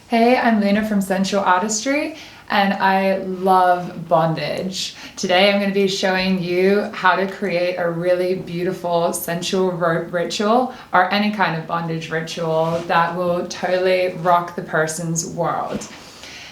Hey, I'm Luna from Sensual Artistry and I love bondage. Today I'm going to be showing you how to create a really beautiful sensual rope ritual or any kind of bondage ritual that will totally rock the person's world.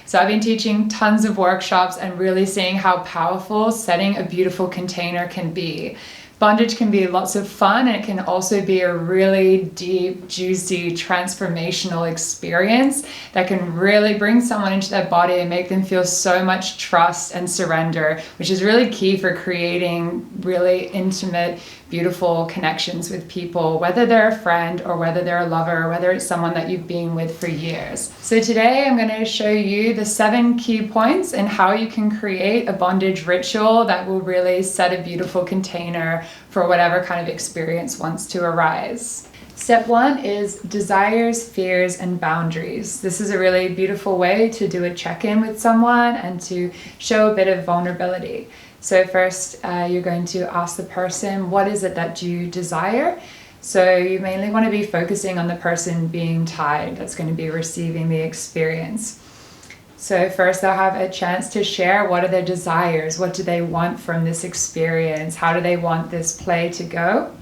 So I've been teaching tons of workshops and really seeing how powerful setting a beautiful container can be. Bondage can be lots of fun, and it can also be a really deep, juicy, transformational experience that can really bring someone into their body and make them feel so much trust and surrender, which is really key for creating really intimate, beautiful connections with people, whether they're a friend or whether they're a lover or whether it's someone that you've been with for years. So today I'm going to show you the 7 key points and how you can create a bondage ritual that will really set a beautiful container for whatever kind of experience wants to arise. Step 1 is desires, fears, and boundaries. This is a really beautiful way to do a check-in with someone and to show a bit of vulnerability. So first, you're going to ask the person, what is it that you desire? So you mainly want to be focusing on the person being tied, that's going to be receiving the experience. So first they'll have a chance to share what are their desires, what do they want from this experience, how do they want this play to go?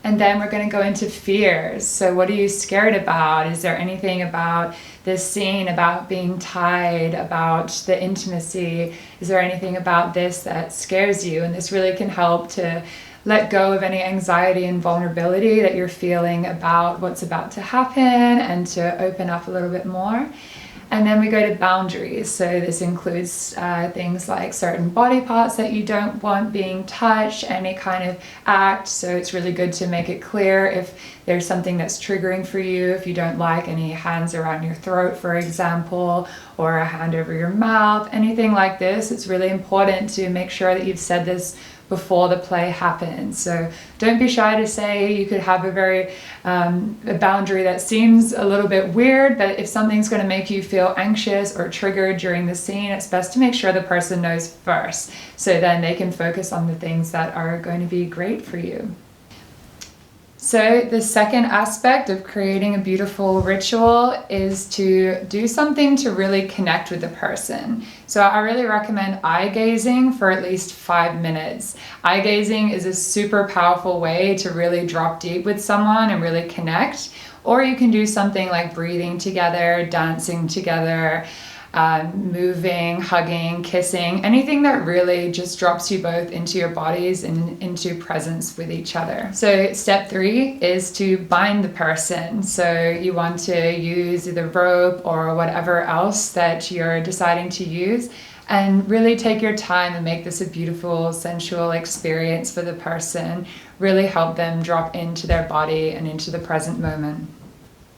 And then we're going to go into fears. So what are you scared about? Is there anything about this scene, about being tied, about the intimacy? Is there anything about this that scares you? And this really can help to let go of any anxiety and vulnerability that you're feeling about what's about to happen and to open up a little bit more. And then we go to boundaries. So this includes things like certain body parts that you don't want being touched, any kind of act. So it's really good to make it clear if there's something that's triggering for you, if you don't like any hands around your throat, for example, or a hand over your mouth, anything like this. It's really important to make sure that you've said this before the play happens. So don't be shy to say. You could have a boundary that seems a little bit weird, but if something's going to make you feel anxious or triggered during the scene, it's best to make sure the person knows first, so then they can focus on the things that are going to be great for you. So the second aspect of creating a beautiful ritual is to do something to really connect with the person. So I really recommend eye gazing for at least 5 minutes. Eye gazing is a super powerful way to really drop deep with someone and really connect. Or you can do something like breathing together, dancing together, moving, hugging, kissing, anything that really just drops you both into your bodies and into presence with each other. So step 3 is to bind the person. So you want to use either rope or whatever else that you're deciding to use, and really take your time and make this a beautiful, sensual experience for the person. Really help them drop into their body and into the present moment.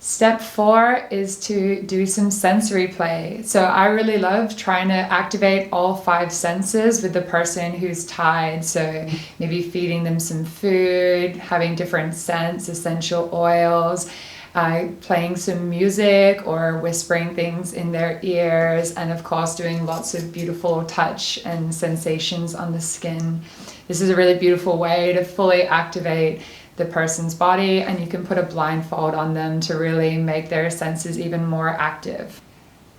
Step 4 is to do some sensory play. So I really love trying to activate all 5 senses with the person who's tied. So maybe feeding them some food, having different scents, essential oils, playing some music or whispering things in their ears, and of course doing lots of beautiful touch and sensations on the skin. This is a really beautiful way to fully activate the person's body, and you can put a blindfold on them to really make their senses even more active.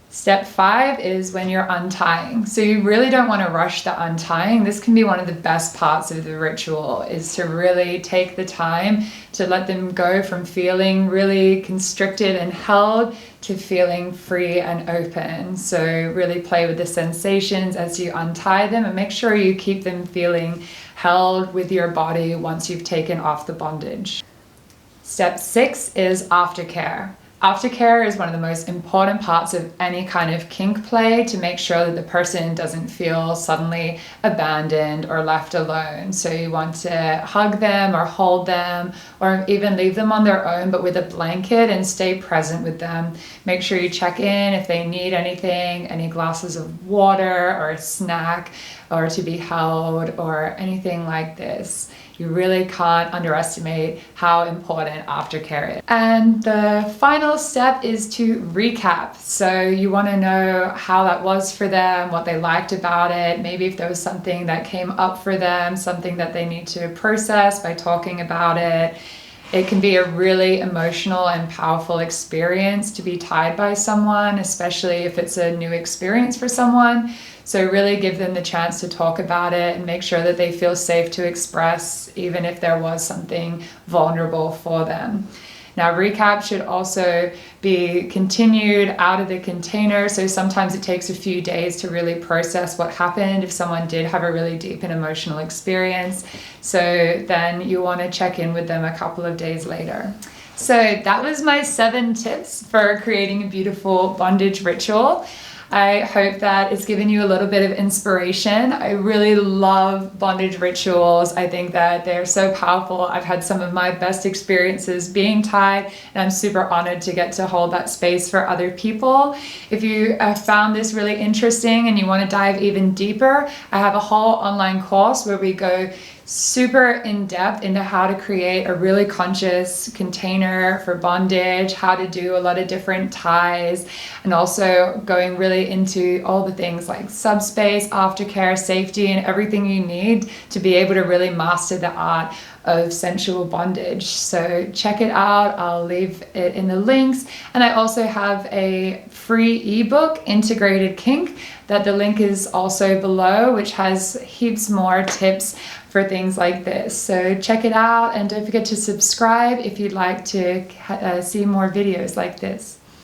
Step 5 is when you're untying. So you really don't want to rush the untying. This can be one of the best parts of the ritual, is to really take the time to let them go from feeling really constricted and held to feeling free and open. So really play with the sensations as you untie them, and make sure you keep them feeling held with your body once you've taken off the bondage. Step 6 is aftercare. Aftercare is one of the most important parts of any kind of kink play, to make sure that the person doesn't feel suddenly abandoned or left alone. So you want to hug them or hold them, or even leave them on their own but with a blanket, and stay present with them. Make sure you check in if they need anything, any glasses of water or a snack, or to be held or anything like this. You really can't underestimate how important aftercare is. And the final step is to recap. So you want to know how that was for them, what they liked about it, maybe if there was something that came up for them, something that they need to process by talking about it. It can be a really emotional and powerful experience to be tied by someone, especially if it's a new experience for someone. So really give them the chance to talk about it and make sure that they feel safe to express, even if there was something vulnerable for them. Now, recap should also be continued out of the container. So sometimes it takes a few days to really process what happened if someone did have a really deep and emotional experience. So then you want to check in with them a couple of days later. So that was my 7 tips for creating a beautiful bondage ritual. I hope that it's given you a little bit of inspiration. I really love bondage rituals. I think that they're so powerful. I've had some of my best experiences being tied, and I'm super honored to get to hold that space for other people. If you found this really interesting and you want to dive even deeper, I have a whole online course where we go super in depth into how to create a really conscious container for bondage, how to do a lot of different ties, and also going really into all the things like subspace, aftercare, safety, and everything you need to be able to really master the art of sensual bondage. So check it out. I'll leave it in the links. And I also have a free ebook, Integrated Kink, that the link is also below, which has heaps more tips for things like this. So check it out, and don't forget to subscribe if you'd like to see more videos like this.